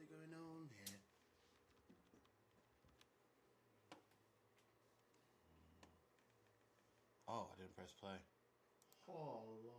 really going on here? Oh, I didn't press play. Oh, Lord.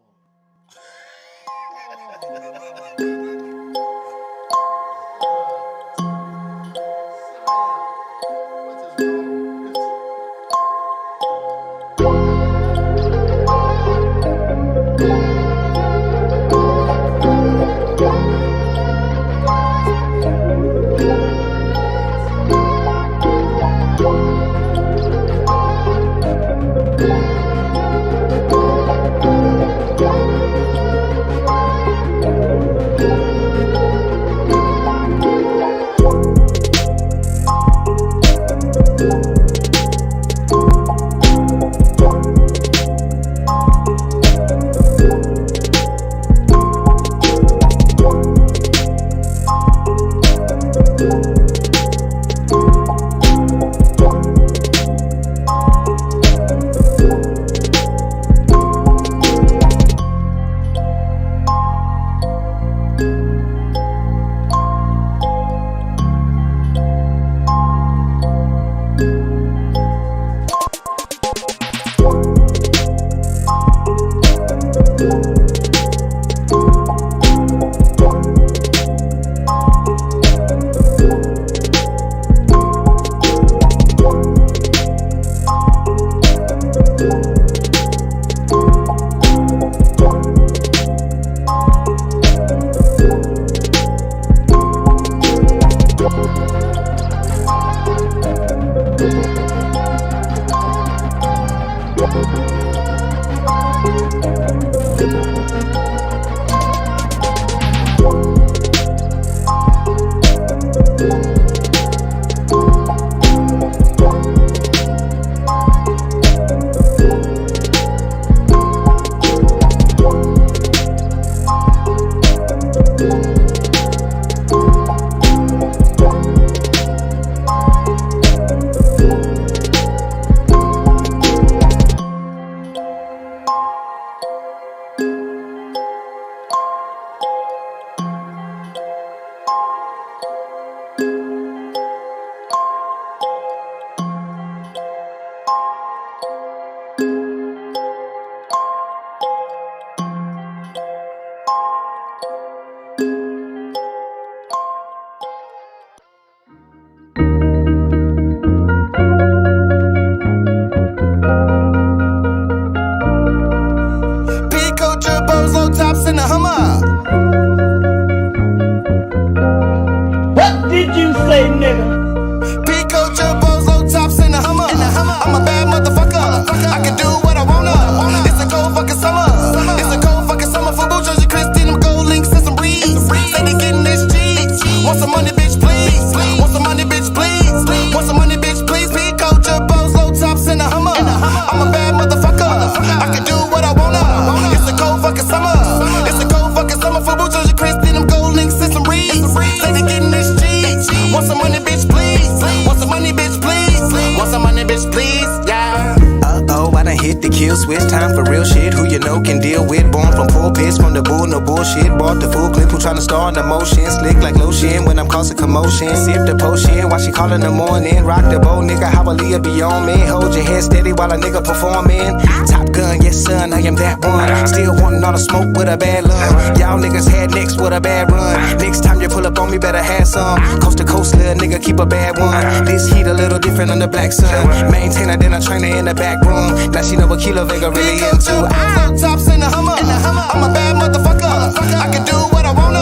Switch time for real shit. Who you know can deal with. Born from pulpits, from the bull, no bullshit. Bought the full clip, who tryna start the motion. Slick like lotion when I'm causing commotion. Sip the potion while she call in the morning. Rock the boat, nigga, how a Leah be on me. Hold your head steady while a nigga performing. Top gun, yes son, I am that one. Still wanting all the smoke with a bad love. Y'all niggas had next with a bad run. Next time you pull up on me, better have some. Coast to coast, little nigga, keep a bad one. This heat a little different on the black sun. Maintainer than a trainer in the back room. Now she know what Kilo Vega really into. I'm tops in the Hummer. I'm a bad motherfucker. I can do what I wanna.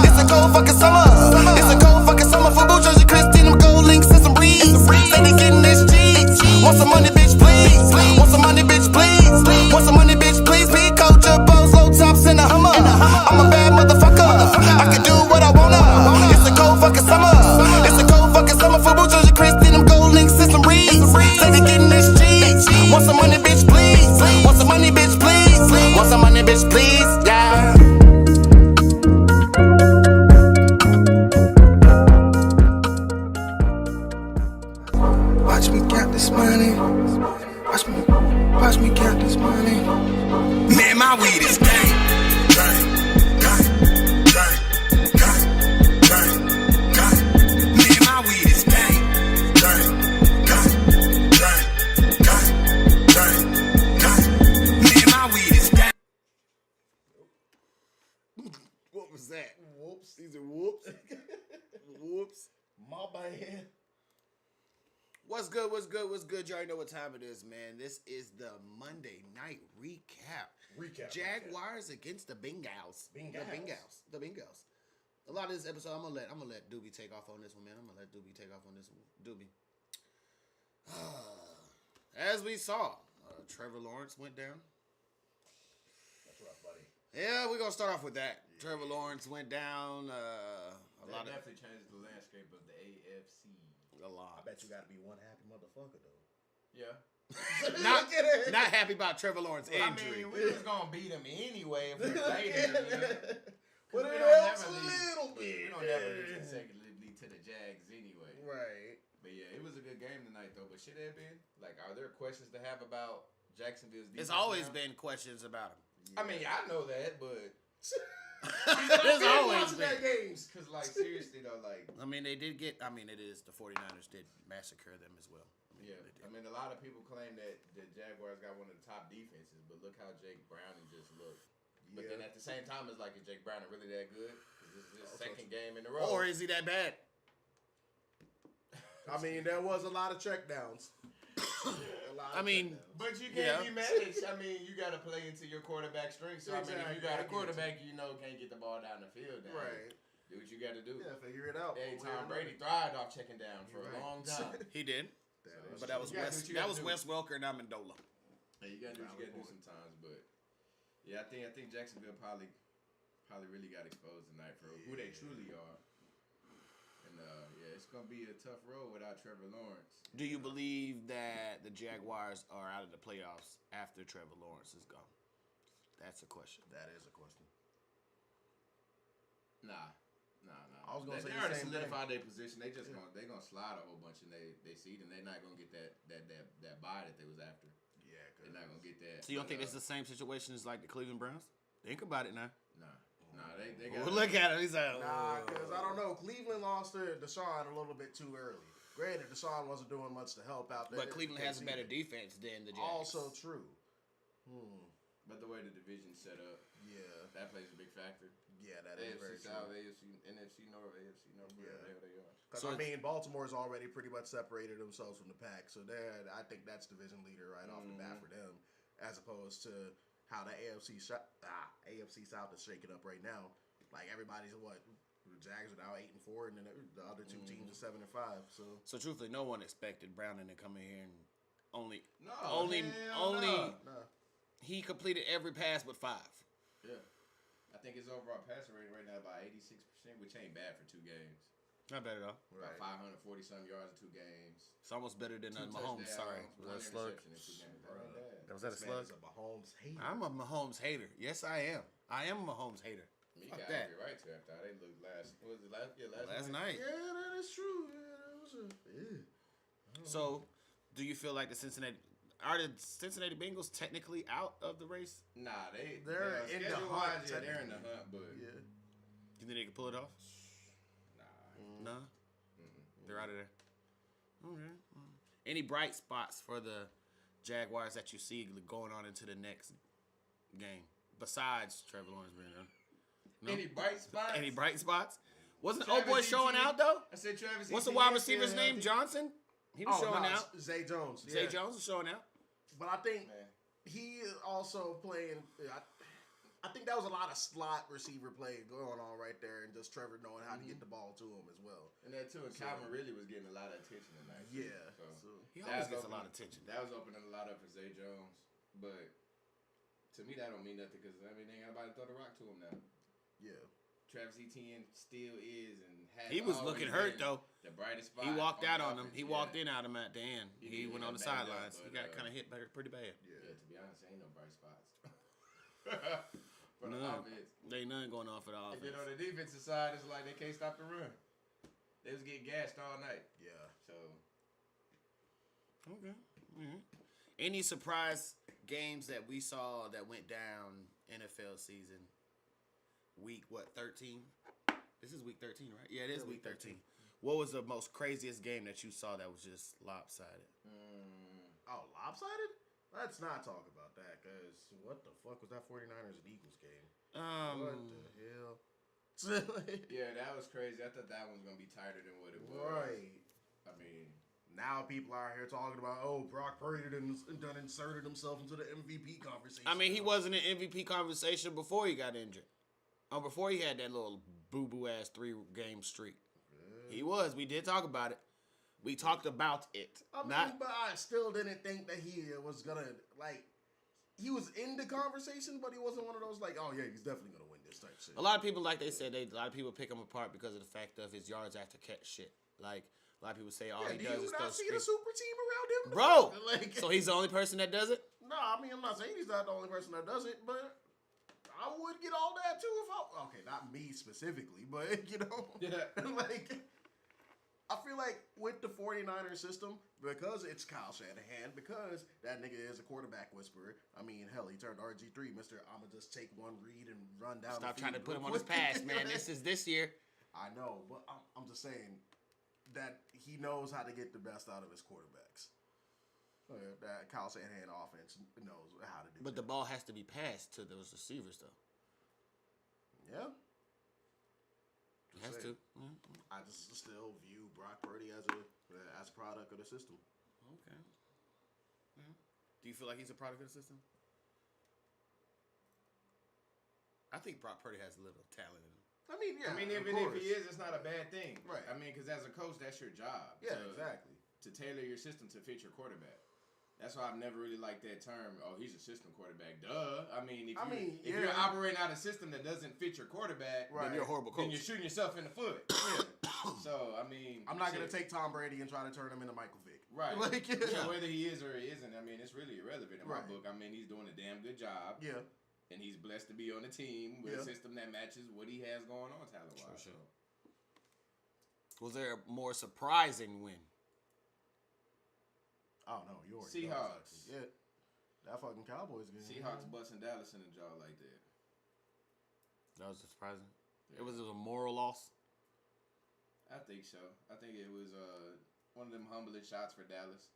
It's a cold fucking summer. It's a cold fucking summer for Boo Jersey Christine. Them gold links and some breeze. Say they getting this cheese. Want some money, bitch, please. Want some money, bitch, please. Want some money, bitch, please. Be culture, bows, low tops in the Hummer. I'm a bad motherfucker. I can do what I wanna. It's a cold fucking summer. It's a cold fucking summer for Boo Jersey Christine. Them gold links and some breeze. Say they getting this cheese. Want some money, bitch, please. Want some money, bitch, please. Want some money, bitch, please. Yeah. Watch me count this money. Watch me count this money. Man, my weed is gang. What was that? Whoops. These are whoops. Whoops. My bad. What's good? What's good? What's good? You already know what time it is, man. This is the Monday night recap. Jaguars against the Bengals. The Bengals. A lot of this episode, I'm gonna let Doobie take off on this one, man. I'm gonna let Doobie take off on this one. Doobie. As we saw, Trevor Lawrence went down. That's rough, buddy. Yeah, we're gonna start off with that. Yeah. Trevor Lawrence went down. That definitely changed the landscape of the AFC. A lot. I bet you gotta be one happy motherfucker though. Yeah. not happy about Trevor Lawrence's injury. I mean, we was gonna beat him anyway if we played him. But it helps a little bit. We don't ever lose consecutively to the Jags anyway. Right. But yeah, it was a good game tonight though. But should there been? Like, are there questions to have about Jacksonville's defense? There's always now? been questions about him. Yeah. I mean, I know that, but there's always been games. Because, like, seriously though, like, I mean, they did get. I mean, it is the 49ers did massacre them as well. I mean, a lot of people claim that the Jaguars got one of the top defenses, but look how Jake Browning just looked. But then at the same time, it's like, is Jake Browning really that good? Because this is his second game in a row. Or is he that bad? I mean, there was a lot of checkdowns. But you can't be managed. I mean, you got to play into your quarterback strengths. So, exactly. I mean, if you got a quarterback, can't get the ball down the field. Now. Right. Do what you got to do. Yeah, figure it out. Hey, Tom Brady thrived off checking down for a long time. He did. But that was Wes Welker and Amendola. Hey, you got to do what you got to do sometimes. But, yeah, I think Jacksonville probably really got exposed tonight for who they truly are. And, it's going to be a tough road without Trevor Lawrence. Do you believe that the Jaguars are out of the playoffs after Trevor Lawrence is gone? That's a question. That is a question. Nah. I was gonna say they already the same solidified their position. They just gonna slide a whole bunch in they seed, and they're not gonna get that bye that they was after. Yeah, they're not gonna get that. So you don't think it's the same situation as like the Cleveland Browns? Think about it now. Nah, they got. Well, look at him. He's like, because I don't know. Cleveland lost to Deshaun a little bit too early. Granted, Deshaun wasn't doing much to help out there. But Cleveland has a better defense than the Jags. Also true. But the way the division's set up, that plays a big factor. Yeah, that is very true. South, AFC, NFC North, wherever they are. Because, I mean, Baltimore's already pretty much separated themselves from the pack. So, I think that's division leader right off the bat for them. As opposed to how the AFC South is shaking up right now. Like, everybody's, the Jags are now 8-4, and then the other two teams are 7-5. So truthfully, no one expected Browning to come in here and only he completed every pass but 5. Yeah. I think his overall passer rate right now about 86%, which ain't bad for 2 games. Not bad at all. Right. About 540-some yards in 2 games. It's almost better than Mahomes. Sorry. Was that a slug? Was that a slug? A Mahomes hater. I'm a Mahomes hater. Yes, I am. I am a Mahomes hater. You got every right to after they looked last night. Yeah, that is true. Yeah, that was So, do you feel like the Cincinnati Bengals technically out of the race? Nah, they're in the hunt. They're in the hunt, but you think they can pull it off? Nah. They're out of there. Okay. Any bright spots for the Jaguars that you see going on into the next game besides Trevor Lawrence being there? No? Any bright spots? Wasn't old boy showing out though? I said Travis. What's the wide receiver's name? Johnson. He was showing out. Zay Jones. Zay Jones was showing out. But I think he is also playing. I think that was a lot of slot receiver play going on right there, and just Trevor knowing how to get the ball to him as well. And that too, and Calvin really was getting a lot of attention tonight. Yeah, so he always gets a lot of attention. That was opening a lot up for Zay Jones, but to me that don't mean nothing because they ain't got nobody to throw the rock to him now. Yeah. Travis Etienne still is and has. He was looking hurt though. The brightest spot. He walked out on him. He walked in on him at the end. He went on the sidelines. He got kind of hit pretty bad. Yeah. To be honest, ain't no bright spots. For the offense, they none going on for the offense. And on the defensive side, it's like they can't stop the run. They was getting gassed all night. Yeah. So. Okay. Mm-hmm. Any surprise games that we saw that went down NFL season? Week 13? This is week 13, right? Yeah, it is week 13. What was the most craziest game that you saw that was just lopsided? Oh, lopsided? Let's not talk about that, because what the fuck was that 49ers and Eagles game? What the hell? Yeah, that was crazy. I thought that one was gonna be tighter than what it was. Right. I mean, now people are here talking about, oh, Brock Purdy done inserted himself into the MVP conversation. I mean, he wasn't in MVP conversation before he got injured. Before he had that little boo-boo ass 3-game streak. Yeah. He was. We did talk about it. We talked about it. I mean, but I still didn't think that he was gonna, like, he was in the conversation, but he wasn't one of those, like, oh yeah, he's definitely gonna win this type shit. A lot of people, like they said, a lot of people pick him apart because of the fact of his yards after catch shit. Like, a lot of people say all he does is throw see the super team around him? Bro! Like, so he's the only person that does it? No, I mean, I'm not saying he's not the only person that does it, but I would get all that too if I... Okay, not me specifically, but, you know? Yeah. Like, I feel like with the 49ers system, because it's Kyle Shanahan, because that nigga is a quarterback whisperer, I mean, hell, he turned RG3, Mr. I'ma just take one read and run down Stop the trying to field put him on his pass, man. This is this year. I know, but I'm just saying that he knows how to get the best out of his quarterbacks. That Kyle Shanahan offense knows how to do. But the ball has to be passed to those receivers, though. Yeah. It has to. I just still view Brock Purdy as a product of the system. Okay. Yeah. Do you feel like he's a product of the system? I think Brock Purdy has a little talent in him. I mean, yeah. I mean, even if he is, it's not a bad thing. Right. I mean, because as a coach, that's your job. Yeah, exactly. To tailor your system to fit your quarterback. That's why I've never really liked that term. Oh, he's a system quarterback. Duh. I mean, if you're operating out a system that doesn't fit your quarterback, then you're a horrible coach. Then you're shooting yourself in the foot. Yeah. So I mean, I'm not gonna take Tom Brady and try to turn him into Michael Vick. Right. Like, yeah. Whether he is or he isn't, I mean, it's really irrelevant in my book. I mean, he's doing a damn good job. Yeah. And he's blessed to be on a team with a system that matches what he has going on talent-wise. Sure. Was there a more surprising win? Oh no, you already Seahawks. Yeah, that fucking Cowboys game. Seahawks busting Dallas in the jaw like that. That was surprising. Yeah. It was a moral loss. I think so. I think it was one of them humbling shots for Dallas.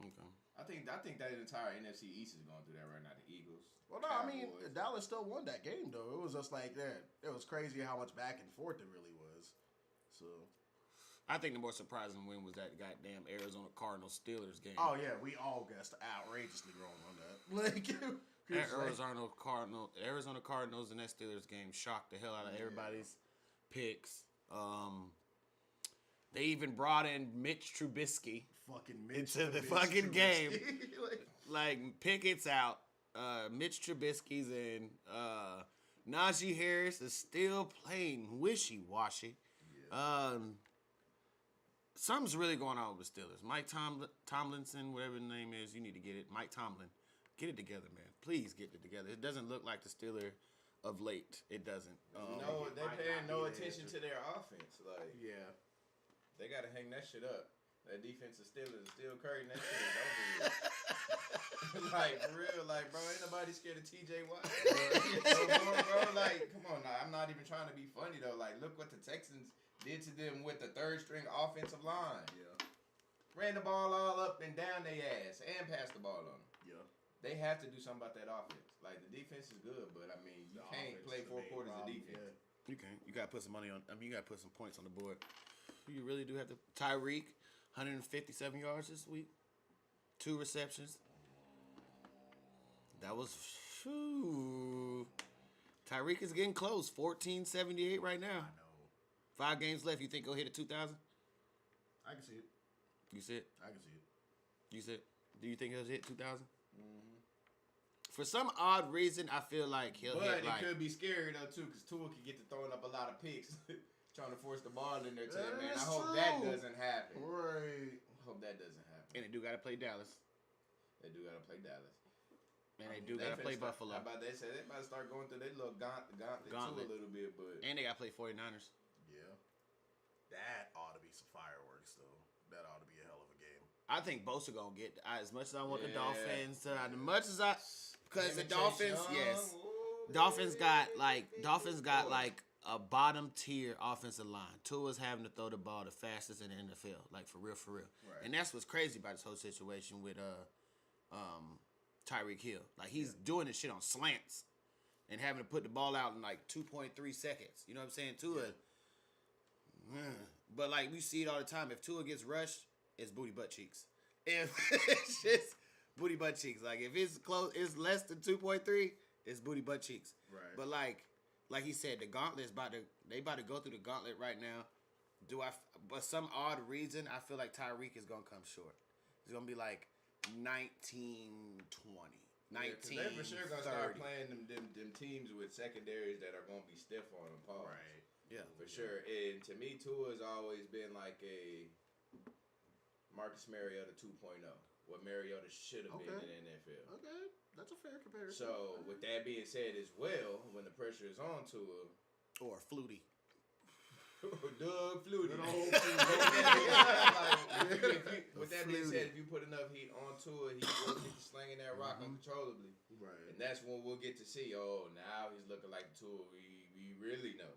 Okay. I think that entire NFC East is going through that right now. The Eagles. Well, no, Cowboys. I mean Dallas still won that game though. It was just like that. It was crazy how much back and forth it really was. So. I think the more surprising win was that goddamn Arizona Cardinals Steelers game. Oh yeah, we all guessed outrageously wrong on that. Like Arizona Cardinals and that Steelers game shocked the hell out of everybody's picks. They even brought in Mitch Trubisky into the fucking game. like Pickett's out, Mitch Trubisky's in. Najee Harris is still playing wishy-washy. Yeah. Something's really going on with the Steelers. Mike Tomlinson, whatever the name is, you need to get it. Mike Tomlin, get it together, man. Please get it together. It doesn't look like the Steelers of late. It doesn't. No, they're paying no attention to their offense. Like, yeah, they got to hang that shit up. That defensive Steelers is still Curry, and that shit is over with. Like, for real, like, bro, ain't nobody scared of TJ Watt. bro, like, come on now. I'm not even trying to be funny, though. Like, look what the Texans did to them with the third-string offensive line. Yeah. Ran the ball all up and down their ass and passed the ball on them. Yeah. They have to do something about that offense. Like, the defense is good, but, I mean, you can't play 4 quarters of defense. Yeah. You can't. You got to put some money on. I mean, you got to put some points on the board. You really do have to. Tyreek, 157 yards this week. 2 receptions. That was... Whew. Tyreek is getting close. 1478 right now. I know. 5 games left. You think he'll hit a 2,000? I can see it. You see it? I can see it. You see it? Do you think he'll hit 2,000? Mm-hmm. For some odd reason, I feel like he'll hit. But it could be scary though too, because Tua could get to throwing up a lot of picks, trying to force the ball in there. Man, I hope that doesn't happen. Right. I hope that doesn't happen. And they do got to play Dallas. They do got to play Dallas. And they do got to play Buffalo. They said they might start going through their little gauntlet too a little bit, but and they got to play 49ers. That ought to be some fireworks, though. That ought to be a hell of a game. I think both are gonna get as much as I want the Dolphins. As much as I, because the Dolphins, Dolphins got like a bottom tier offensive line. Tua's having to throw the ball the fastest in the NFL, like for real. Right. And that's what's crazy about this whole situation with Tyreek Hill. Like he's doing this shit on slants. and having to put the ball out in like 2.3 seconds. You know what I'm saying? Tua. But like we see it all the time. If Tua gets rushed, it's booty butt cheeks. If it's just booty butt cheeks. Like if it's close, it's less than 2.3, it's booty butt cheeks. Right. But like he said, the gauntlet's about to go through the gauntlet right now. But some odd reason, I feel like Tyreek is gonna come short. It's gonna be like 19-20. 19. They're for sure gonna start playing them teams with secondaries that are gonna be stiff on them. Paul. Right. Yeah. For sure. And to me, Tua has always been like a Marcus Mariota 2.0. What Mariota should have been in the NFL. Okay. That's a fair comparison. So, with that being said as well, when the pressure is on Tua, Or Flutie. Doug Flutie. With that being said, if you put enough heat on Tua, he will get to slinging that rock uncontrollably. Right. And that's when we'll get to see, now he's looking like Tua we really know.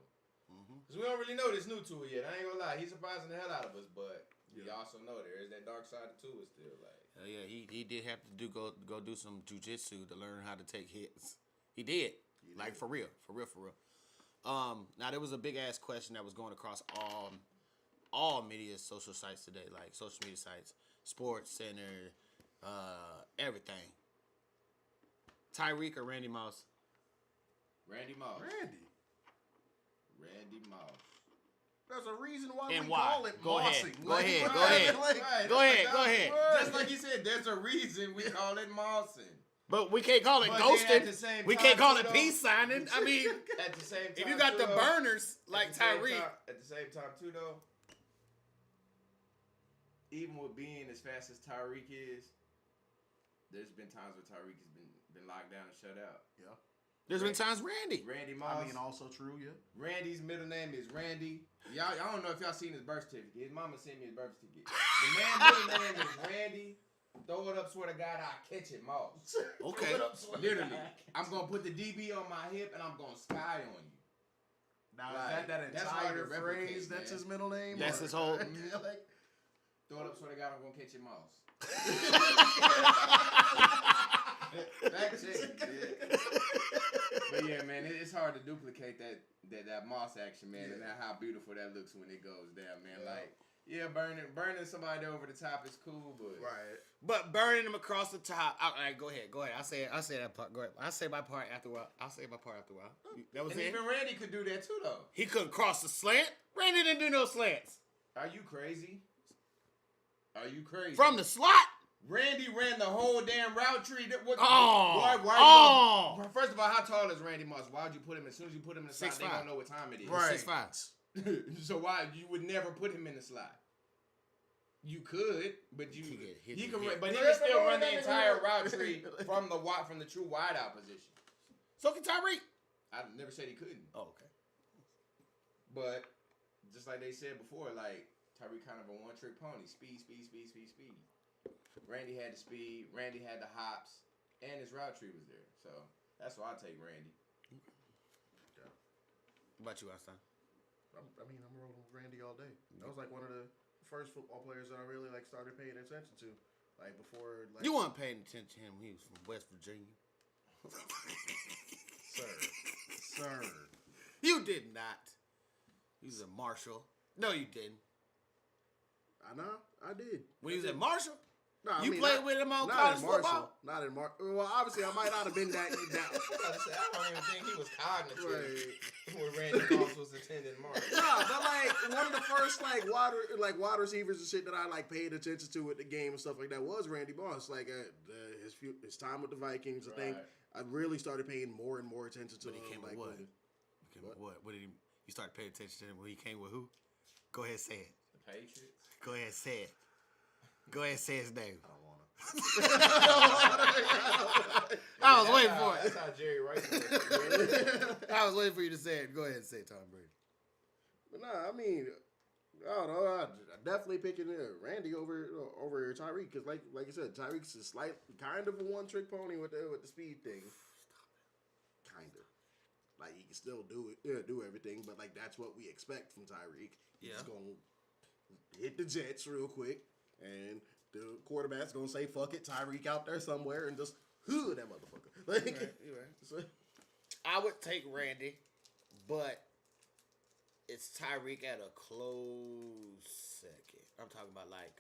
Because we don't really know this new Tua yet. I ain't gonna lie. He's surprising the hell out of us, but we also know there is that dark side of Tua still. Like, Hell yeah, he did have to go do some jujitsu to learn how to take hits. He did. Like for real. Now there was a big ass question that was going across all media social sites today, like social media sites, Sports Center, everything. Tyreek or Randy Moss? Randy Moss. Randy Moss. There's a reason why And we why? call it Go ahead. mossing. Go ahead. Like, Go ahead. like, Go ahead. Just like you said, there's a reason we call it mossing. But we can't call it But then at the ghosting. same We time, can't call too, it though, peace signing. I mean, At the same time, if you got the too, burners like at the same Tyreek, time- at the same time too, though, even with being as fast as Tyreek is, there's been times where Tyreek has been locked down and shut out. Yeah. there's been times Randy. Randy Moss. I mean, also true, yeah. Randy's middle name is Randy. I don't know if y'all seen his birth certificate. His mama sent me his birth certificate. The man's middle name is Randy. Throw it up, swear to God, I'll catch it, Moss. Okay. Literally. I'm going to put the DB on my hip and I'm going to sky on you. Now, Like, is that that's hard entire to replicate, phrase that's man. his middle name? That's or- his whole- Like, Throw it up, swear to God, I'm going to catch it, Moss. Fact check, yeah. But yeah, man, it's hard to duplicate that Moss action, man, and how beautiful that looks when it goes down, man. Yeah. Like, yeah, burning somebody over the top is cool, but right. But burning them across the top. All right, go ahead. I say that part. Go ahead. I say my part after a while. That was and it. even Randy could do that too, though. He couldn't cross the slant. Randy didn't do no slants Are you crazy? Are you crazy? from the slot. Randy ran the whole damn route tree. Oh. First of all, how tall is Randy Moss? Why would you put him? As soon as you put him in the slot, they 6'5". don't know what time it is. Right. 6'5". So why you would never put him in the slot? You could, but you He get hit, he he could, get- but he can still run the entire route tree from the true wideout position. So can Tyreek. I never said he couldn't, Oh, okay. but just like they said before, like Tyreek kind of a one-trick pony. Speed. Randy had the speed. Randy had the hops, and his route tree was there. So that's why I take Randy. What about you, Einstein? I'm rolling with Randy all day. That was like one of the first football players that I really started paying attention to. Like before, You weren't paying attention to him when he was from West Virginia. sir. You did not. He was a Marshall. No, you didn't. I know, I did. When he was at Marshall, No, I you mean, played with him on not college in Marshall. football. Not in Marshall. Well, obviously, I might not have been that. I don't even think he was cognitive Right. when Randy Moss was attending Marshall. No, but one of the first wide receivers and shit that I paid attention to at the game and stuff like that was Randy Moss. His time with the Vikings, I think I really started paying more and more attention to But he him. came with what? He came with what? What did he? You started paying attention to him when he came with who? Go ahead, say it. The Patriots. Go ahead, say it. Go ahead, say his name. I don't want to. I was waiting for it. That's how Jerry Rice was. I was waiting for you to say it. Go ahead and say it, Tom Brady. But nah, I mean, I don't know. I definitely picking Randy over Tyreek because, like I said, Tyreek's a kind of a one-trick pony with the speed thing. Kind of. Like he can still do everything, but that's what we expect from Tyreek. He's gonna hit the Jets real quick, and the quarterback's gonna say, "Fuck it, Tyreek out there somewhere," and just hood that motherfucker. You're right. So, I would take Randy, but it's Tyreek at a close second. I'm talking about like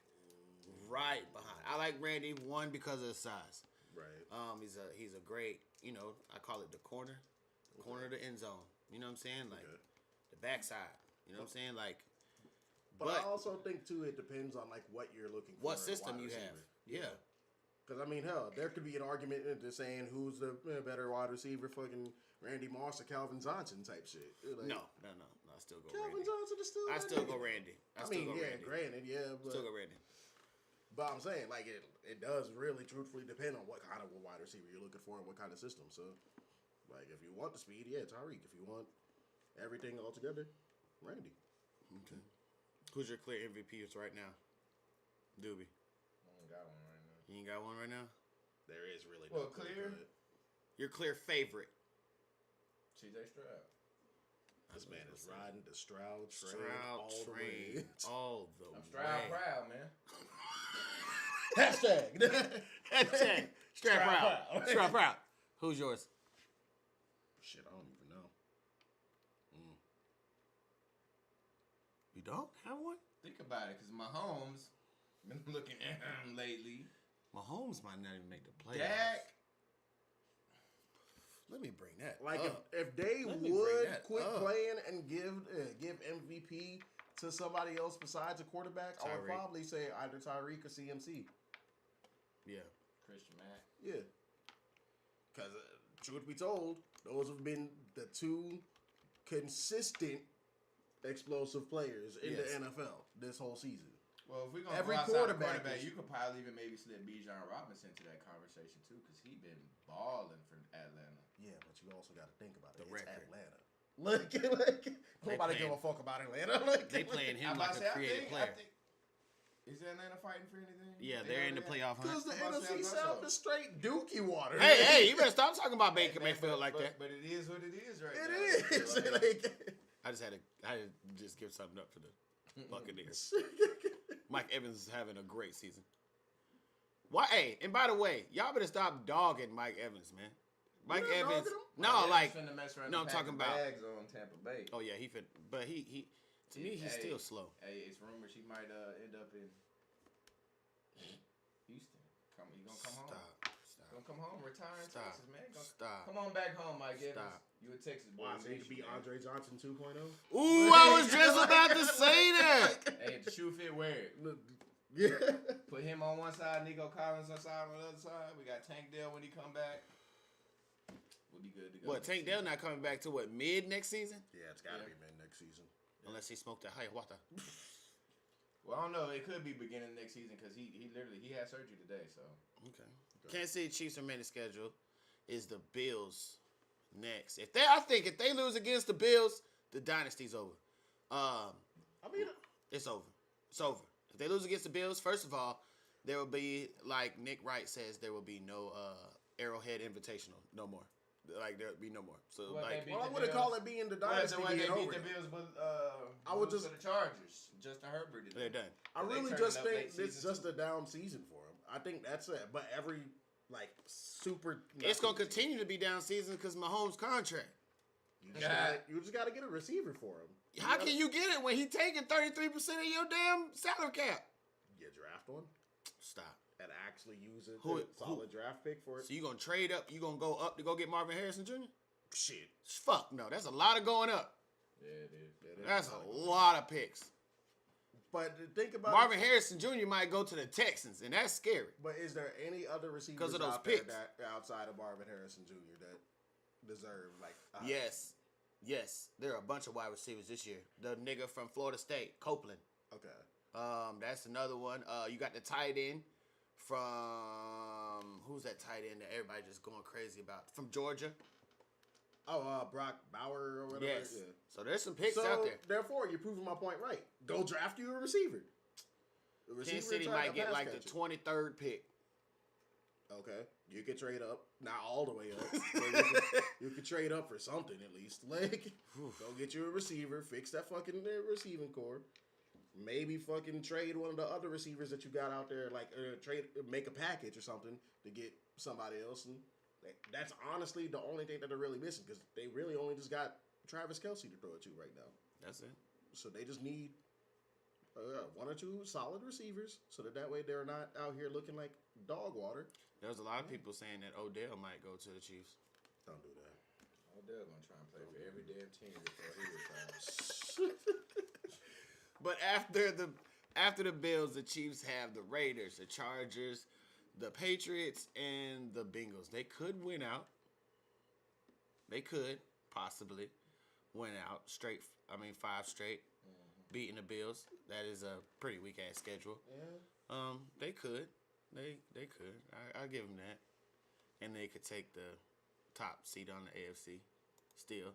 right behind. I like Randy one because of his size. Right. He's a great, I call it the corner of the end zone. You know what I'm saying? Like the backside. You know what I'm saying? Like, but I also think too it depends on like what you're looking for. What system you have? Yeah. Because I mean, hell, there could be an argument into saying who's the better wide receiver, fucking Randy Moss or Calvin Johnson type shit. Like, No. I still go Calvin Randy. Johnson is still. I still go Randy. Randy. Granted, yeah, but Still go Randy. But I'm saying, like, it does really, truthfully depend on what kind of a wide receiver you're looking for and what kind of system. So, like, if you want the speed, yeah, Tyreek. If you want everything all together, Randy. Okay. Who's your clear MVPs right now? Doobie. I don't got one right now. You ain't got one right now? There is really Well, no clear. Your clear favorite. CJ Stroud. This man is riding the Stroud train Stroud all the train way. all the I'm Stroud way. proud, man. Hashtag. Hashtag Stroud proud. Stroud proud. Who's yours? Shit, I don't even know. You don't have one? Think about it, because Mahomes been looking at him lately. Mahomes might not even make the playoffs. Dak. Let me bring that Like up. if they Let me bring would that quit up. playing and give MVP to somebody else besides a quarterback, I would Tyreek. probably say either Tyreek or CMC. Yeah. Christian Mack. Yeah. Because, truth be told, those have been the two consistent explosive players in the NFL this whole season. Well, if we're going to Every go outside quarterback quarterback, is- you could probably even maybe slip Bijan Robinson to that conversation, too, because he been balling for Atlanta. Yeah, but you also got to think about it. The It's record. Atlanta. Like nobody give a fuck about Atlanta. Like, They playing him I'm like about to a say, creative player. Is Atlanta fighting for anything? Yeah, They they're in the over there? playoff hunt. because the I'm about to say, NFC I'm South about is straight dookie water. Hey, you better stop talking about Baker Hey, Mayfield like that. But it is what it is right It now. is. So, Like, I had to just give something up for the Buccaneers. Mike Evans is having a great season. Why? Hey, and by the way, y'all better stop dogging Mike Evans, man. Mike not Evans. dogging him? No, like, finna mess around no, and I'm pack talking the about. bags on Tampa Bay. Oh yeah, but he to me he's still slow. Hey, it's rumored he might end up in Houston. He gonna come home. Stop. Gonna come home, retire in Stop. Texas, man. Stop. Come on back home, Mike Evans. Stop. You a Texas boy. wow, so he could be man. Andre Johnson 2.0. Ooh, I was just about to say that. Hey, if the shoe fit, wear it. Yeah. Put him on one side, Nico Collins on the other side. We got Tank Dell when he come back. We'll be good to go. What, Tank Dell not coming back to what, mid next season? Yeah, it's got to be mid next season. Unless he smoked that high water. Well, I don't know. It could be beginning next season because he had surgery today. So Okay. Kansas City Chiefs remaining schedule is the Bills next. I think if they lose against the Bills, the dynasty's over. I mean, It's over. It's over. If they lose against the Bills, first of all, there will be, like Nick Wright says, there will be no Arrowhead Invitational. No more. Like, there'll be no more. So, What, like, they well, I the wouldn't Bills? call it being the Well, dynasty the way they being beat over. the Bills with I would lose just- to the Chargers. Justin Herbert did they're that. done. I They really turning just up think late it's season just too. a down season for him. I think that's it. But every, like, super... It's going to continue to be down season because Mahomes' contract. You just got to get a receiver for him. How can you get it when he taking 33% of your damn salary cap? You draft one Stop. and actually use it. Who- a solid draft pick for it. So you going to trade up? You going to go up to go get Marvin Harrison Jr.? Shit. Fuck no. That's a lot of going up. Yeah, it is. That's a lot of picks. But think about Marvin Harrison Jr. might go to the Texans, and that's scary. But is there any other receivers 'Cause of those out there picks. that outside of Marvin Harrison Jr. that deserve like? Yes. There are a bunch of wide receivers this year. The nigga from Florida State, Copeland. Okay. That's another one. You got the tight end from who's that tight end that everybody just going crazy about? From Georgia. Oh, Brock Bauer or whatever. Yes. Yeah. So there's some picks So out there. therefore, you're proving my point right. Go draft you a receiver. Kansas City might get like the 23rd pick. Okay, you could trade up, not all the way up. But you could trade up for something at least. Like, go get you a receiver, fix that fucking receiving core. Maybe fucking trade one of the other receivers that you got out there, like make a package or something to get somebody else, and That's honestly the only thing that they're really missing because they really only just got Travis Kelce to throw it to right now. That's it. So they just need one or two solid receivers so that way they're not out here looking like dog water. There's a lot of people saying that Odell might go to the Chiefs. Don't do that. Odell gonna try and play for every damn team before he retires. But after the Bills, the Chiefs have the Raiders, the Chargers, the Patriots, and the Bengals. They could win out. They could possibly win out 5 straight, beating the Bills. That is a pretty weak ass schedule. Yeah. They could. They could. I'll give them that. And they could take the top seat on the AFC still.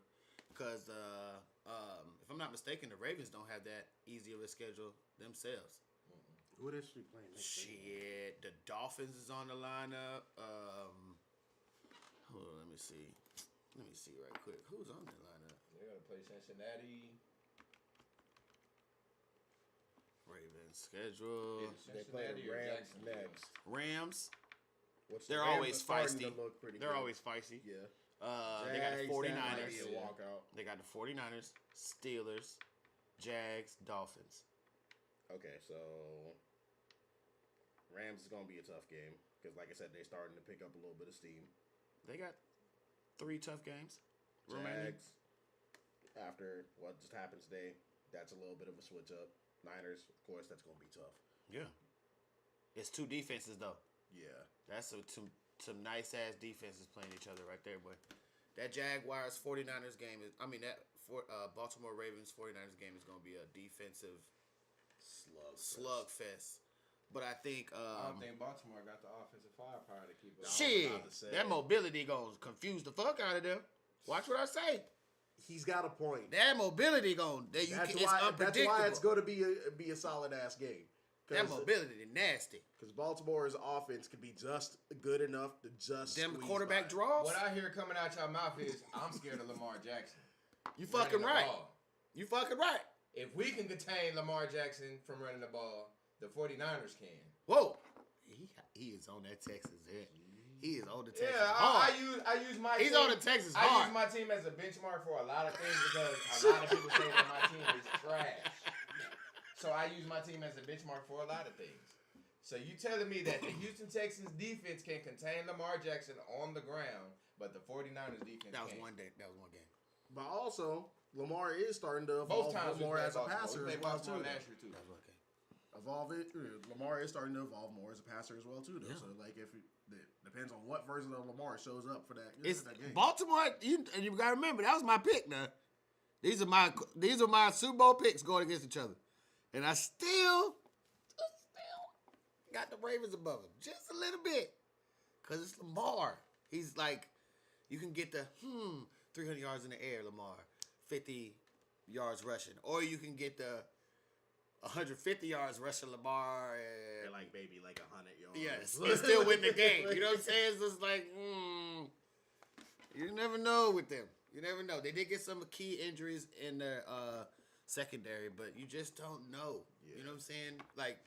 Because, if I'm not mistaken, the Ravens don't have that easy of a schedule themselves. Who is she playing next week? Shit. The Dolphins is on the lineup. Hold on, let me see. Let me see right quick. Who's on the lineup? They're gonna play Cincinnati. Ravens schedule. They play the Rams next. Rams. They're always feisty. They're always feisty. Yeah. They got the Jags, 49ers. that might be a walkout. They got the 49ers, Steelers, Jags, Dolphins. Okay, so Rams is gonna be a tough game because, like I said, they're starting to pick up a little bit of steam. They got 3 tough games remaining. Jags, after what just happened today, that's a little bit of a switch up. Niners, of course, that's gonna be tough. Yeah. It's 2 defenses though. Yeah. That's some nice ass defenses playing each other right there, boy. That Jaguars 49ers game is Baltimore Ravens 49ers game is gonna be a defensive slugfest. But I think I don't think Baltimore got the offensive firepower to keep it. Shit, that mobility gonna confuse the fuck out of them. Watch what I say. He's got a point. That mobility gonna it's unpredictable. That's why it's going to be a solid ass game. That mobility nasty. Because Baltimore's offense could be just good enough to just them squeeze quarterback by. draws. What I hear coming out your mouth is, I'm scared of Lamar Jackson. You fucking right. You fucking right. If we can contain Lamar Jackson from running the ball, the 49ers can. Whoa. He is on that Texas head. He is on the Texas I use my He's team. on the Texas I hard. use my team as a benchmark for a lot of things because a lot of people say that my team is trash. So I use my team as a benchmark for a lot of things. So you telling me that the Houston Texans defense can contain Lamar Jackson on the ground, but the 49ers defense That was can't. one day. That was one game. But also, Lamar is starting to Both evolve times more we as a played passer Baltimore. We as played well Baltimore too. last year too. That was one game. Lamar is starting to evolve more as a passer as well too. Though. Yeah. So like it depends on what version of Lamar shows up for that. It's that game. Baltimore. You gotta remember that was my pick. Now these are my Super Bowl picks going against each other, and I still got the Ravens above him just a little bit because it's Lamar. He's like, you can get the 300 yards in the air, Lamar, 50 yards rushing, or you can get the 150 yards rushing Lamar. They're like maybe like 100 yards. Yes, and still win the game. You know what I'm saying? It's just like, you never know with them. You never know. They did get some key injuries in their secondary, but you just don't know. Yeah. You know what I'm saying? Like,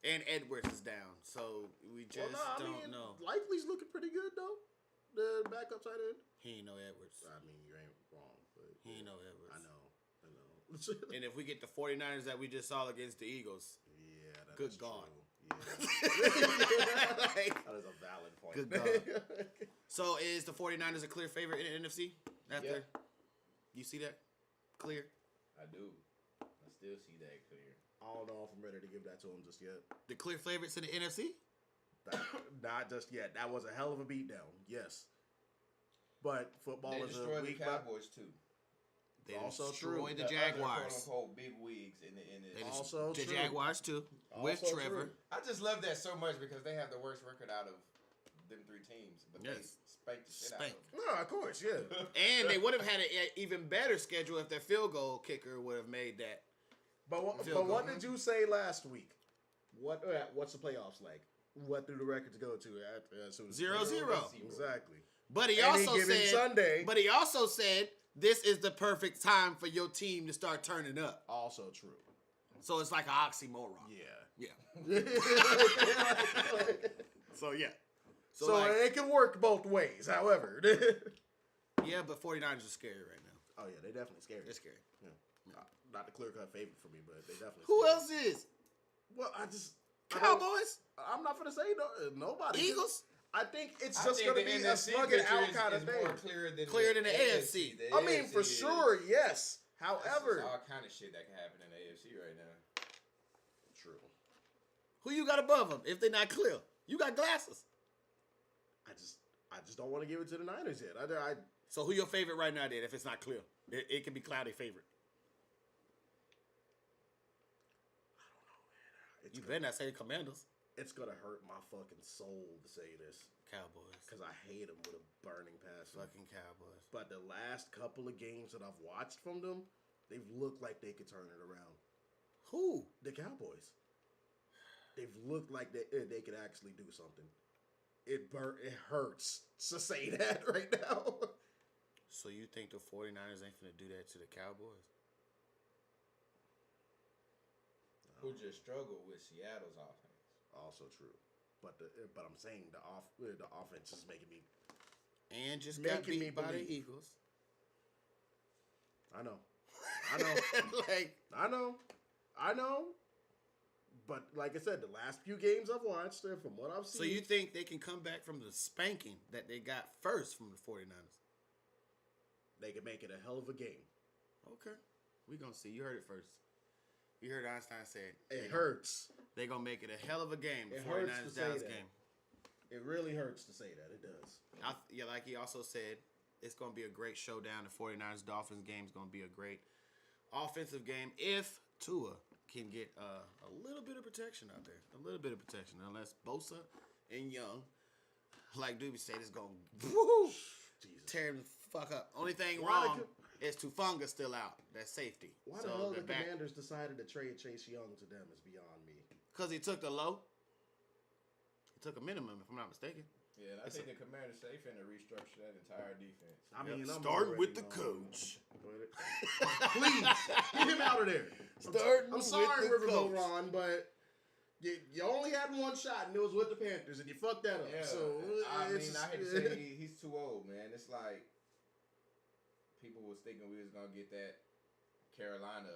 and Edwards is down, so we just don't know. Likely's looking pretty good though. The backup tight end. He ain't no Edwards. I mean, you ain't wrong, but he ain't no Edwards. I know. And if we get the 49ers that we just saw against the Eagles, good God. Yeah. That is a valid point. Good God. So is the 49ers a clear favorite in the NFC? After you see that clear? I do. I still see that clear. I don't know if I'm ready to give that to him just yet. The clear favorites in the NFC? Not just yet. That was a hell of a beatdown. Yes. But football They is a destroyed the week Cowboys too. They also destroyed the other Jaguars. quote-unquote big wigs in the Also the true. Jaguars too, with Also Trevor. true. I just love that so much because they have the worst record out of them 3 teams, but they spanked the shit out of them. No, of course, yeah. And they would have had an even better schedule if their field goal kicker would have made that. But what did you say last week? What's the playoffs like? What do the records go to? 0-0. Exactly. But he Any also given said. Sunday. But he also said this is the perfect time for your team to start turning up. Also true. So it's like an oxymoron. Yeah. Yeah. So yeah. So like, it can work both ways, however. Yeah, but 49ers are scary right now. Oh, yeah, they definitely scary. They're scary. Yeah. Not the clear-cut favorite for me, but they definitely Who scary. else is? Well, Cowboys? I'm not going to say nobody. Eagles? I think it's just going to be a slug it out kind of thing. Clearer than the AFC. I mean, for sure, yes. However. There's all kind of shit that can happen in the AFC right now. True. Who you got above them if they're not clear? You got glasses. I just don't want to give it to the Niners yet. So who your favorite right now then if it's not clear? It can be cloudy favorite. You better not say the Commanders. It's going to hurt my fucking soul to say this. Cowboys. Because I hate them with a burning passion. Fucking Cowboys. But the last couple of games that I've watched from them, they've looked like they could turn it around. Who? The Cowboys. They've looked like they could actually do something. It hurts to say that right now. So you think the 49ers ain't finna do that to the Cowboys? Who just struggled with Seattle's offense. Also true. But I'm saying the offense is making me... And just got beat by the Eagles. I know. I know. But like I said, the last few games I've watched, from what I've seen... So you think they can come back from the spanking that they got first from the 49ers? They can make it a hell of a game. Okay. We're going to see. You heard it first. You heard Einstein say it hurts. They're going to make it a hell of a game. The It 49ers hurts to say Dallas that. game. It really hurts to say that. It does. Yeah, like he also said, it's going to be a great showdown. The 49ers Dolphins game is going to be a great offensive game if Tua can get a little bit of protection out there. A little bit of protection. Unless Bosa and Young, like Doobie said, is going to tear him the fuck up. Only thing wrong is Tufunga still out. That's safety. Why the hell the Commanders decided to trade Chase Young to them is beyond me. Because he took the low. He took a minimum, if I'm not mistaken. Yeah, and I think the Commanders safe finna restructure that entire defense. I mean, starting with the coach. Please, get him out of there. I'm sorry, Riverboat Ron, but you only had one shot, and it was with the Panthers, and you fucked that up. Yeah, So I hate to say he's too old, man. It's like people was thinking we was gonna get that Carolina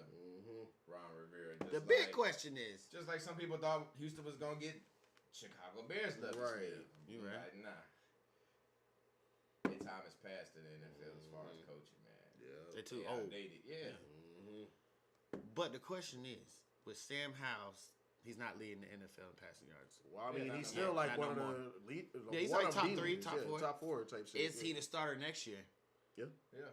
Ron Rivera. The big question is, just like some people thought Houston was gonna get Chicago Bears stuff. Right. You right. Like, nah. Their time has passed in the NFL as far as coaching, man. Yeah. they're too old. Outdated. Yeah. But the question is, with Sam Howell, he's not leading the NFL in passing yards. Well, I mean, he's still like one of the elite. Yeah, he's like top 3, top 4. Top 4 type shit. Is he the starter next year? Yeah. Yeah.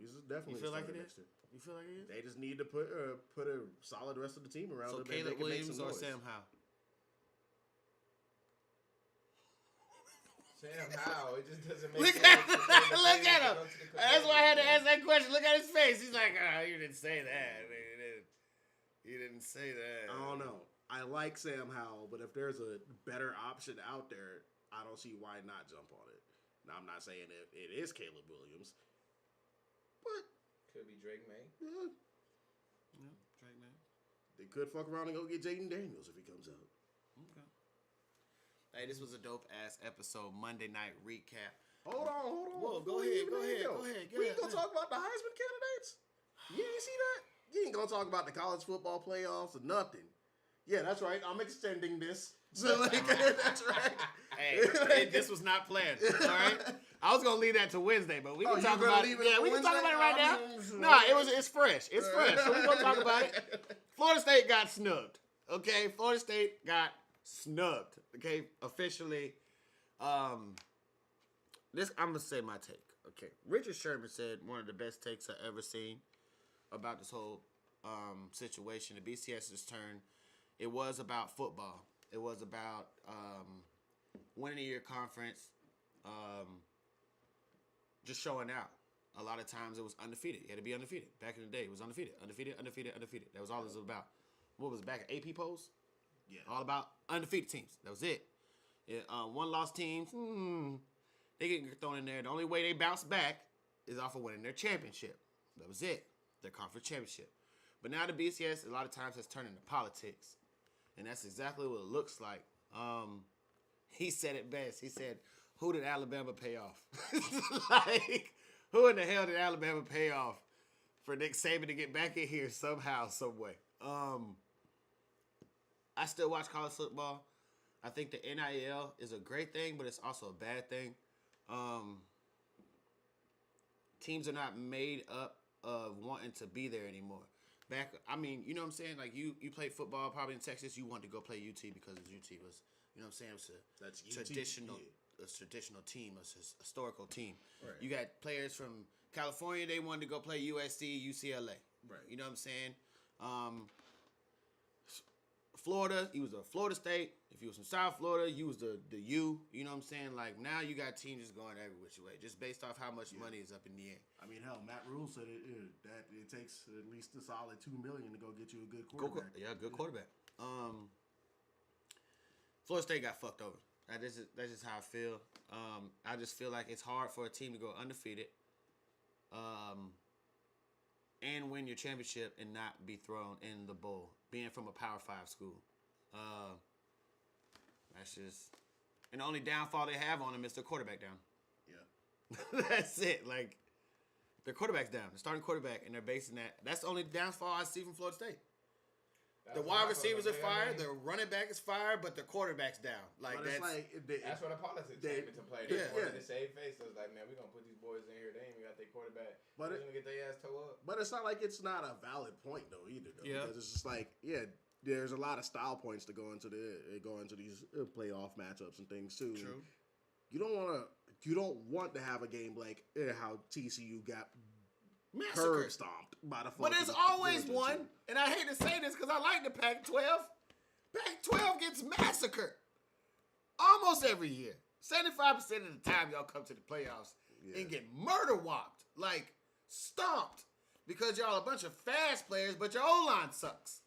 He's definitely. You feel like it it is? You feel like it is? They just need to put a solid rest of the team around So him. Caleb Williams or Sam Howell? Sam Howell, it just doesn't make Look sense. Look at him. That's why I had to ask that question. Look at his face. He's like, you didn't say that. You didn't say that. I don't know. I like Sam Howell, but if there's a better option out there, I don't see why not jump on it. Now, I'm not saying it is Caleb Williams, but Could be Drake May. yeah, Drake, man. they could fuck around and go get Jaden Daniels if he comes out. Okay. Hey, this was a dope ass episode. Monday night recap. Hold on. Whoa, go Before we ahead. even go, we ain't gonna talk about the Heisman candidates. You ain't see that? You ain't gonna talk about the college football playoffs or nothing. Yeah, that's right. I'm extending this. So that's right. Hey, this was not planned. All right. I was gonna leave that to Wednesday, but we can talk about it. Yeah, we can talk about it right now. No, it's fresh. It's fresh. So we're gonna talk about it. Florida State got snubbed. Okay, Florida State got snubbed. Okay, officially. This I'm gonna say my take. Okay, Richard Sherman said one of the best takes I ever seen about this whole situation. The BCS's turn. It was about football. It was about winning a year conference. Just showing out. A lot of times it was undefeated. You had to be undefeated. Back in the day, it was undefeated. That was all it was about. What was it, back at AP polls? Yeah. All about undefeated teams. That was it. Yeah, one-loss teams, they get thrown in there. The only way they bounce back is off of winning their championship. That was it. Their conference championship. But now the BCS, a lot of times, has turned into politics. And that's exactly what it looks like. he said it best. He said, "Who did Alabama pay off? Like, who in the hell did Alabama pay off for Nick Saban to get back in here somehow, some way?" I still watch college football. I think the NIL is a great thing, but it's also a bad thing. Teams are not made up of wanting to be there anymore. You know what I'm saying? Like, you played football probably in Texas. You wanted to go play UT because UT was, you know what I'm saying? It's a traditional team, a historical team. Right. You got players from California. They wanted to go play USC, UCLA. Right. You know what I'm saying? Florida, he was a Florida State. If you was from South Florida, you was the U. You know what I'm saying? Like, now you got teams just going every which way, just based off how much money is up in the air. I mean, hell, Matt Rule said that it takes at least a solid $2 million to go get you a good quarterback. Good quarterback. Florida State got fucked over. That's just how I feel. I just feel like it's hard for a team to go undefeated, and win your championship and not be thrown in the bowl. Being from a Power 5 school, that's just, and the only downfall they have on them is their quarterback down. Yeah, that's it. Like, their quarterback's down, the starting quarterback, and they're basing that. That's the only downfall I see from Florida State. The wide receivers are fired, the running back is fired, but the quarterback's down. Like, that's what the politics came into play. They wanted to save face. So it's like, man, we're gonna put these boys in here. They ain't even got their quarterback. But they're gonna get their ass toe up. But it's not like it's not a valid point though either. Because it's just like, there's a lot of style points to go into these playoff matchups and things too. True. You don't want to have a game like how TCU got curb stomped by the. But there's always one, and I hate to say this because I like the Pac-12. Pac-12 gets massacred almost every year. 75% of the time, y'all come to the playoffs and get murder whopped, like stomped, because y'all a bunch of fast players, but your O-line sucks.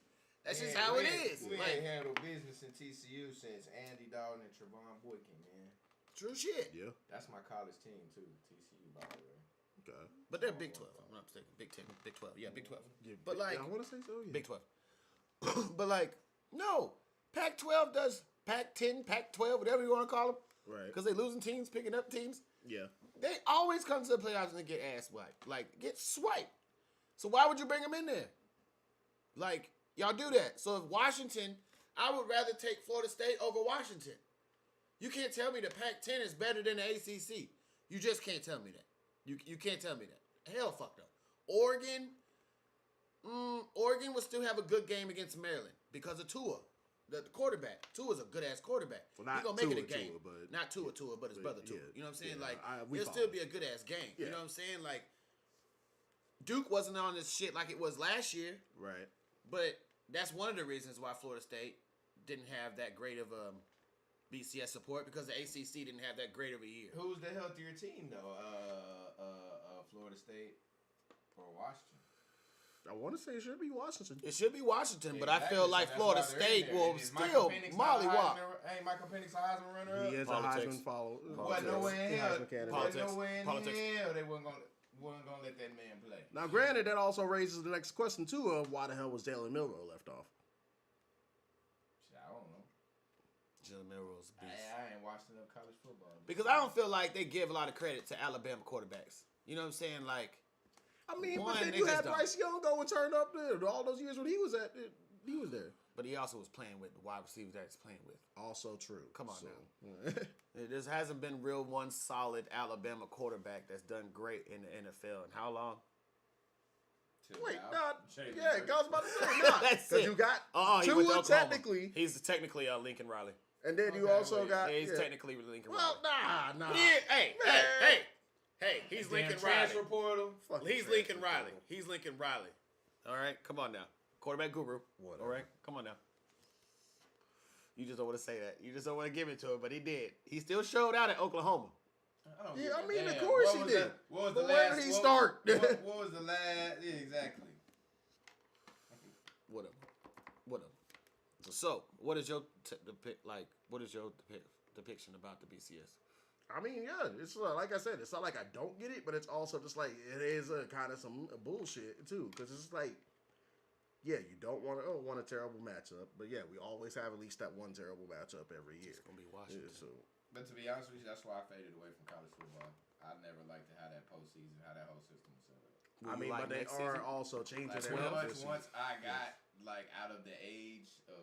That's just how it is. We ain't handled business in TCU since Andy Dalton and Trevor Boykin, man. True shit. Yeah. That's my college team too, TCU, by the way. Okay. But they're Big 12. I'm not mistaken. Big 10, Big 12. Yeah, Big 12. Yeah, but like, I want to say so. Yeah. Big 12. But like, no, Pac-12 does Pac-10, Pac-12, whatever you want to call them. Right. Because they losing teams, picking up teams. Yeah. They always come to the playoffs and they get ass wiped. Like, get swiped. So why would you bring them in there? Like, y'all do that. So if Washington, I would rather take Florida State over Washington. You can't tell me the Pac-10 is better than the ACC. You just can't tell me that. You can't tell me that. Hell, fuck no. Oregon would still have a good game against Maryland because of Tua, the quarterback. Tua's a good ass quarterback. Well, he's gonna make it a game. Not Tua, but his brother Tua. You know what I'm saying? It'll still be a good ass game. Yeah. You know what I'm saying? Like, Duke wasn't on this shit like it was last year. Right. But that's one of the reasons why Florida State didn't have that great of BCS support, because the ACC didn't have that great of a year. Who's the healthier team though? Florida State or Washington? I want to say it should be Washington. It should be Washington, but I feel like Florida State will still mollywop. Ain't Michael Penix a Heisman runner-up? He is a Heisman follower. But no way in hell. They wasn't gonna let that man play. Now, granted, that also raises the next question too of why the hell was Jalen Milroe left off? I don't know. Jalen Milroe's a beast. I ain't watched enough college football. Because I don't feel like they give a lot of credit to Alabama quarterbacks. You know what I'm saying? Like, I mean, but then you had Bryce Young go and turn up there. All those years when he was he was there. But he also was playing with the wide receivers that he's playing with. Also true. Come on now. There hasn't been real one solid Alabama quarterback that's done great in the NFL. And how long? Wait, not. Yeah, I was about to say not. That's it. You got Tua technically. He's technically Lincoln Riley. And then you also got. He's technically Lincoln Riley. Well, nah. Hey, he's Lincoln Riley. He's Lincoln Riley. He's Lincoln Riley. All right, come on now. Quarterback guru. Whatever. All right, come on now. You just don't want to say that. You just don't want to give it to him, but he did. He still showed out at Oklahoma. I mean, of course he did. But where did he start? What was the last? Yeah, exactly. Whatever. So, what is your depiction about the BCS? I mean, yeah, it's like I said, it's not like I don't get it, but it's also just like it is kind of some bullshit too, because it's like Yeah, you don't want a terrible matchup, but yeah, we always have at least that one terrible matchup every year. It's gonna be Washington. Yeah, so. But to be honest with you, that's why I faded away from college football. I never liked how that postseason, how that whole system was set up. I mean, but they are also changing Like, their once I got like out of the age of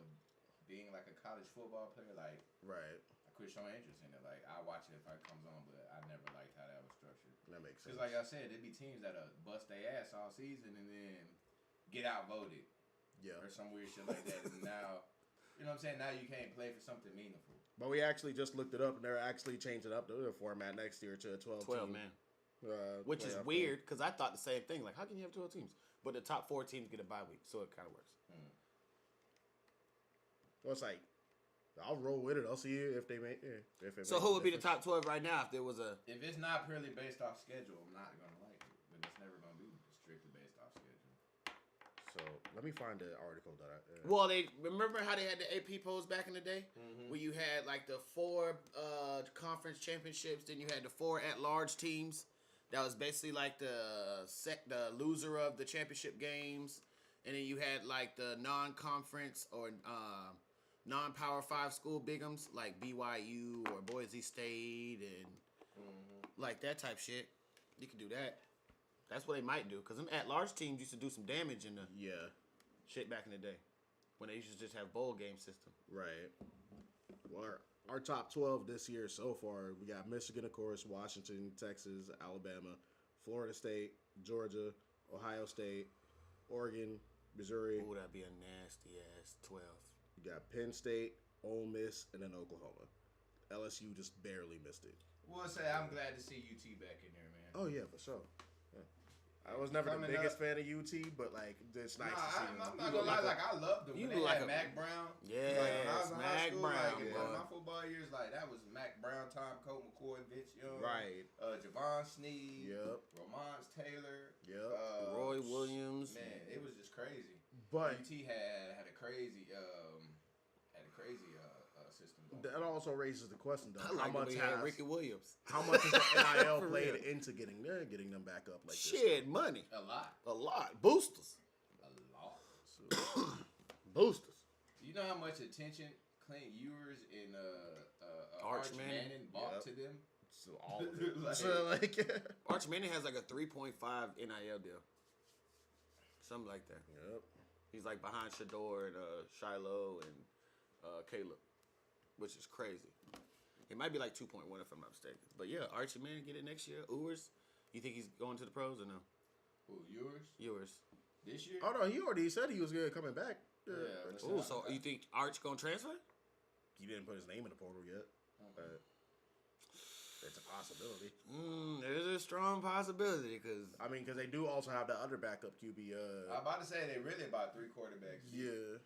being like a college football player, like right, I quit showing interest in it. Like I watch it if it comes on, but I never liked how that was structured. That makes sense. Because like I said, there'd be teams that bust their ass all season and then get outvoted. Yeah. Or some weird shit like that. And now, you know what I'm saying? Now you can't play for something meaningful. But we actually just looked it up, and they're actually changing up the format next year to a 12 team. Man. Which is weird, because I thought the same thing. Like, how can you have 12 teams? But the top 4 teams get a bye week, so it kind of works. Well, it's like, I'll roll with it. I'll see if they make it. So who would be the top 12 right now if there was a... If it's not purely based off schedule, I'm not going to like it. But it's never going to be strictly based off schedule. So let me find the article that I. Well, they remember how they had the AP polls back in the day, where you had like the 4 conference championships, then you had the 4 at-large teams. That was basically like the loser of the championship games, and then you had like the non-conference or non-Power 5 school bigums like BYU or Boise State and like that type shit. You could do that. That's what they might do, because them at-large teams used to do some damage in the shit back in the day when they used to just have bowl game system. Right. Well, our top 12 this year so far, we got Michigan, of course, Washington, Texas, Alabama, Florida State, Georgia, Ohio State, Oregon, Missouri. Oh, that'd be a nasty-ass 12. You got Penn State, Ole Miss, and then Oklahoma. LSU just barely missed it. Well, say I'm glad to see UT back in there, man. Oh, yeah, for sure. I was never the biggest fan of UT, but like it's nice to see him. I'm not gonna lie, like I loved them. When they had Mac Brown. Yeah, like, when I was in high school, Brown. Like, in my football years, like that was Mac Brown time, Colt McCoy, Vince Young, right? Javon Sneed, yep. Ramon Taylor, yep. Roy Williams. Man, it was just crazy. But UT had a crazy system. That also raises the question, though. How much has Ricky Williams? How much has the NIL played into getting them back up like this? Shit, money. A lot. Boosters. Boosters. You know how much attention Clint Ewers and Arch Manning bought to them? So all of it. Arch Manning has like a 3.5 NIL deal. Something like that. Yep. He's like behind Shador and Shiloh and Caleb, which is crazy. It might be like 2.1 if I'm not mistaken. But yeah, Archie Manning get it next year. Ewers, you think he's going to the pros or no? Who, Ewers? Ewers. This year? Oh no, he already said he was good coming back. Yeah. Oh, so you think Arch gonna transfer? He didn't put his name in the portal yet. It's a possibility. There's a strong possibility because they do also have the other backup QB. I'm about to say they really about 3 quarterbacks. Yeah.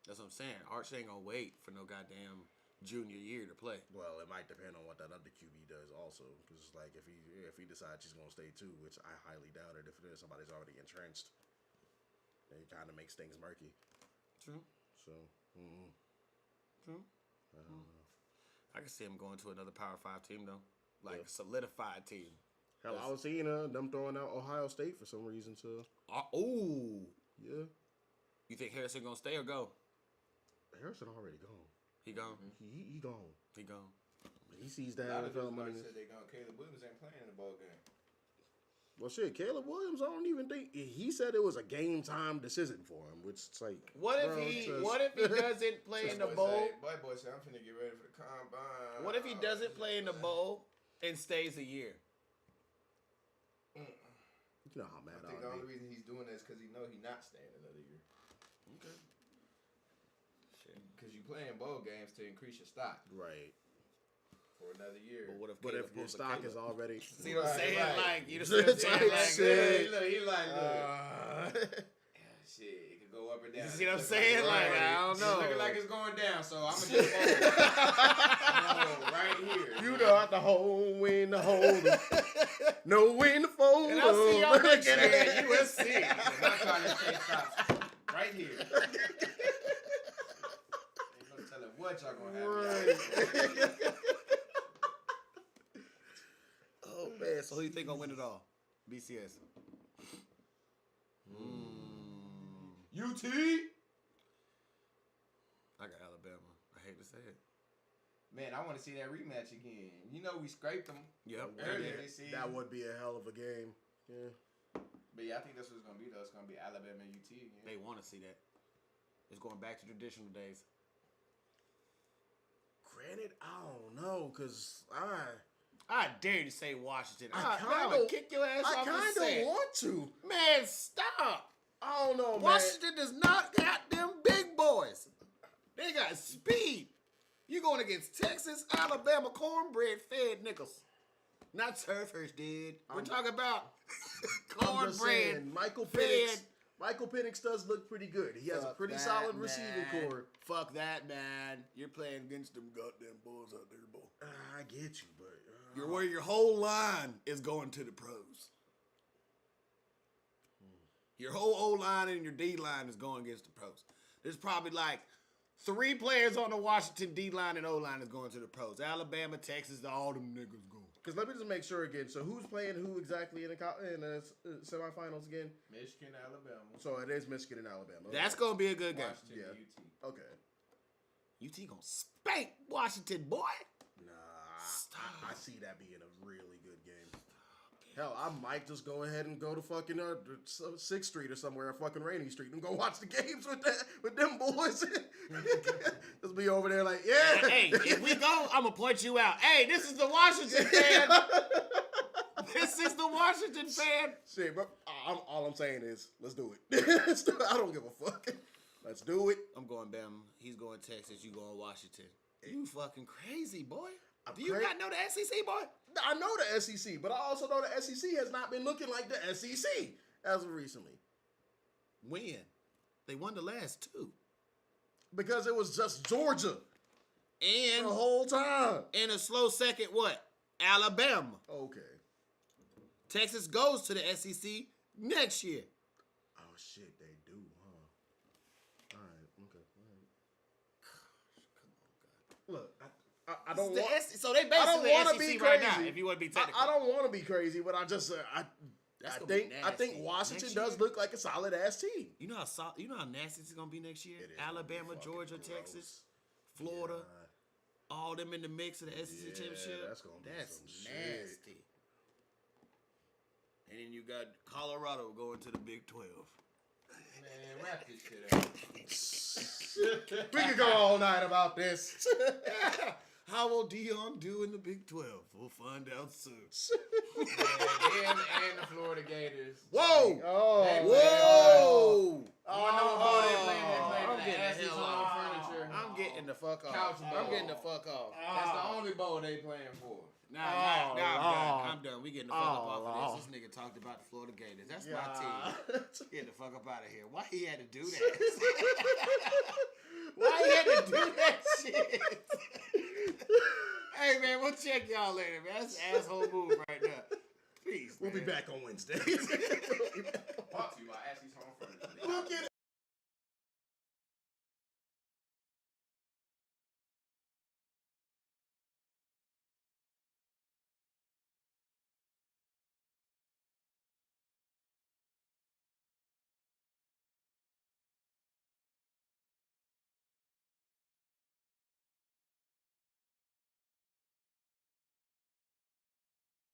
That's what I'm saying. Arch ain't gonna wait for no goddamn junior year to play. Well, it might depend on what that other QB does also, because like if he decides he's gonna stay too, which I highly doubt it. If somebody's already entrenched, it kind of makes things murky. True. So. True. I don't know. I can see him going to another Power 5 team though, like a solidified team. Hell, I was seeing them throwing out Ohio State for some reason too. Yeah. You think Harrison gonna stay or go? Harrison already gone. He gone. He gone. He gone. He sees that. A lot of those guys said they gone. Caleb Williams ain't playing in the ball game. Well, shit, Caleb Williams, I don't even think he said it was a game time decision for him, which is like. What if he doesn't play in the bowl? Boy said, I'm finna get ready for the combine. What if he doesn't play in the bowl and stays a year? You know how mad I think the only reason he's doing that is because he know he's not staying another year. Okay. Shit. Because you play in bowl games to increase your stock. Right. For another year. But if your stock is already. See what I'm saying? Right. Like, you know what I'm saying? Like, he like, shit, it could go up or down. You see what I'm saying? Like, I don't know. It's looking like it's going down, so I'm going to just hold right here. You know how to hold when to hold them. Know when to fold them. And I'll see y'all next year at USC. My college state stops right here. Ain't no telling what y'all going to have. Oh, man. So who you think gonna win it all? BCS. UT. I got Alabama. I hate to say it. Man, I want to see that rematch again. You know we scraped them. Yep. Earlier this season. That would be a hell of a game. Yeah. But yeah, I think that's what it's gonna be though. It's gonna be Alabama and UT again. They want to see that. It's going back to traditional days. Granted, I don't know, cause I dare you to say Washington. I I kinda- kick your ass I off the kind set. of want to. Man, stop. I don't know, man. Washington does not got them big boys. They got speed. You going against Texas, Alabama, cornbread-fed nickels. Not surfers, dude. We're talking about I'm just saying, cornbread. Michael Penix does look pretty good. He has a pretty solid receiving core. Fuck that, man. You're playing against them goddamn boys out there, boy. I get you, but Your whole line is going to the pros. Your whole O-line and your D-line is going against the pros. There's probably like 3 players on the Washington D-line and O-line is going to the pros. Alabama, Texas, all them niggas go. because let me just make sure again. So who's playing who exactly in the semifinals again? Michigan, Alabama. So it is Michigan and Alabama. Okay. That's going to be a good game. Washington, Yeah. UT. Okay. UT going to spank Washington, boy. Nah, I see that being a really good game. Hell, I might just go ahead and go to fucking 6th Street or somewhere, fucking Rainy Street, and go watch the games with them boys. Just be over there like, yeah. Hey, if we go, I'm going to point you out. Hey, this is the Washington fan. This is the Washington fan. Shit, bro. All I'm saying is, let's do it. I don't give a fuck. Let's do it. I'm going Bama. He's going Texas. You going Washington. You fucking crazy, boy. I'm Do you not know the SEC, boy? I know the SEC, but I also know the SEC has not been looking like the SEC as of recently. When? They won the last 2. Because it was just Georgia And the whole time. in a slow second, what? Alabama. Okay. Texas goes to the SEC next year. Oh, shit, they do, huh? All right, okay. All right. Look, I don't want... So they I don't basically want to SEC be right crazy. now, if you want to be technical. I don't want to be crazy, but I just... That's I gonna be think nasty. Washington Next does year? look like a solid ass team. You know how nasty it's going to be next year? It is gonna be Alabama, fucking Georgia, gross. Texas, Florida, all them in the mix of the SEC championship. that's gonna be some shit. nasty. And then you got Colorado going to the Big 12. Man, wrap this shit up. We could go all night about this. How will Dion do in the Big 12? We'll find out soon. Yeah, and the Florida Gators. Whoa! Oh, Whoa! I know ball they playing. They I'm playing the getting the asses hell on off. furniture. I'm getting the fuck off. Couch I'm ball. getting the fuck off. That's the only bowl they playing for. Nah, Lord. I'm done. We getting the fuck up off of this. This nigga talked about the Florida Gators. That's my team. Get the fuck up out of here. Why he had to do that? Why he had to do that shit? Hey, man, we'll check y'all later, man. That's an asshole move right now. Peace, We'll be man. back on Wednesday.